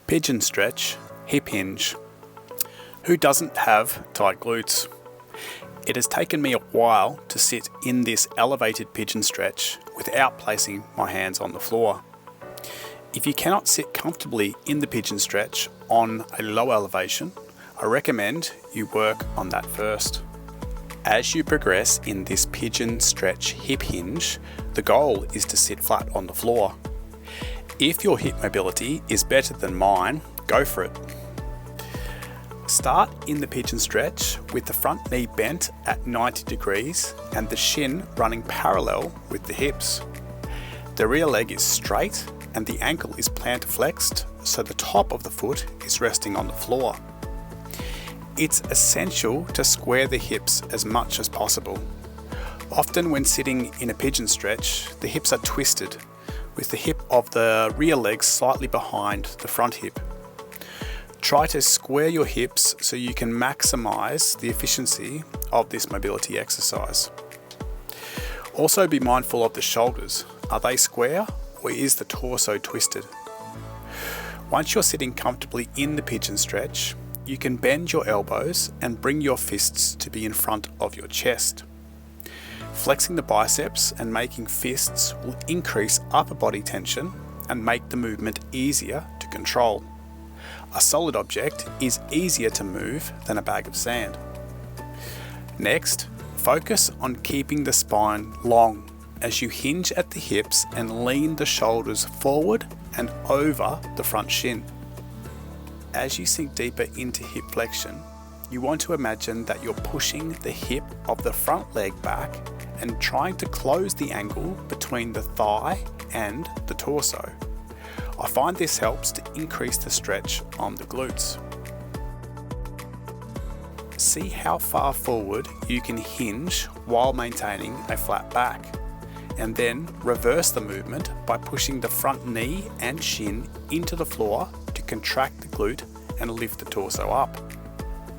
Pigeon stretch, hip hinge. Who doesn't have tight glutes? It has taken me a while to sit in this elevated pigeon stretch without placing my hands on the floor. If you cannot sit comfortably in the pigeon stretch on a low elevation, I recommend you work on that first. As you progress in this pigeon stretch hip hinge, the goal is to sit flat on the floor. If your hip mobility is better than mine, go for it. Start in the pigeon stretch with the front knee bent at 90 degrees and the shin running parallel with the hips. The rear leg is straight and the ankle is plantarflexed, so the top of the foot is resting on the floor. It's essential to square the hips as much as possible. Often when sitting in a pigeon stretch, the hips are twisted, with the hip of the rear leg slightly behind the front hip. Try to square your hips so you can maximize the efficiency of this mobility exercise. Also be mindful of the shoulders. Are they square or is the torso twisted? Once you're sitting comfortably in the pigeon stretch, you can bend your elbows and bring your fists to be in front of your chest. Flexing the biceps and making fists will increase upper body tension and make the movement easier to control. A solid object is easier to move than a bag of sand. Next, focus on keeping the spine long as you hinge at the hips and lean the shoulders forward and over the front shin. As you sink deeper into hip flexion, you want to imagine that you're pushing the hip of the front leg back and trying to close the angle between the thigh and the torso. I find this helps to increase the stretch on the glutes. See how far forward you can hinge while maintaining a flat back, and then reverse the movement by pushing the front knee and shin into the floor to contract the glute and lift the torso up.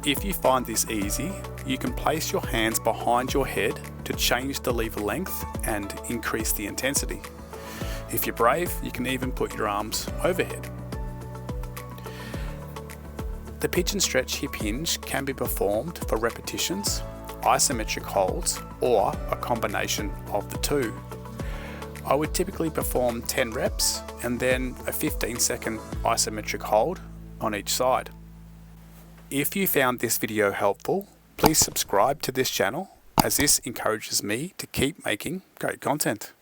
If you find this easy, you can place your hands behind your head to change the lever length and increase the intensity. If you're brave, you can even put your arms overhead. The pigeon stretch hip hinge can be performed for repetitions, isometric holds, or a combination of the two. I would typically perform 10 reps and then a 15-second isometric hold on each side. If you found this video helpful, please subscribe to this channel as this encourages me to keep making great content.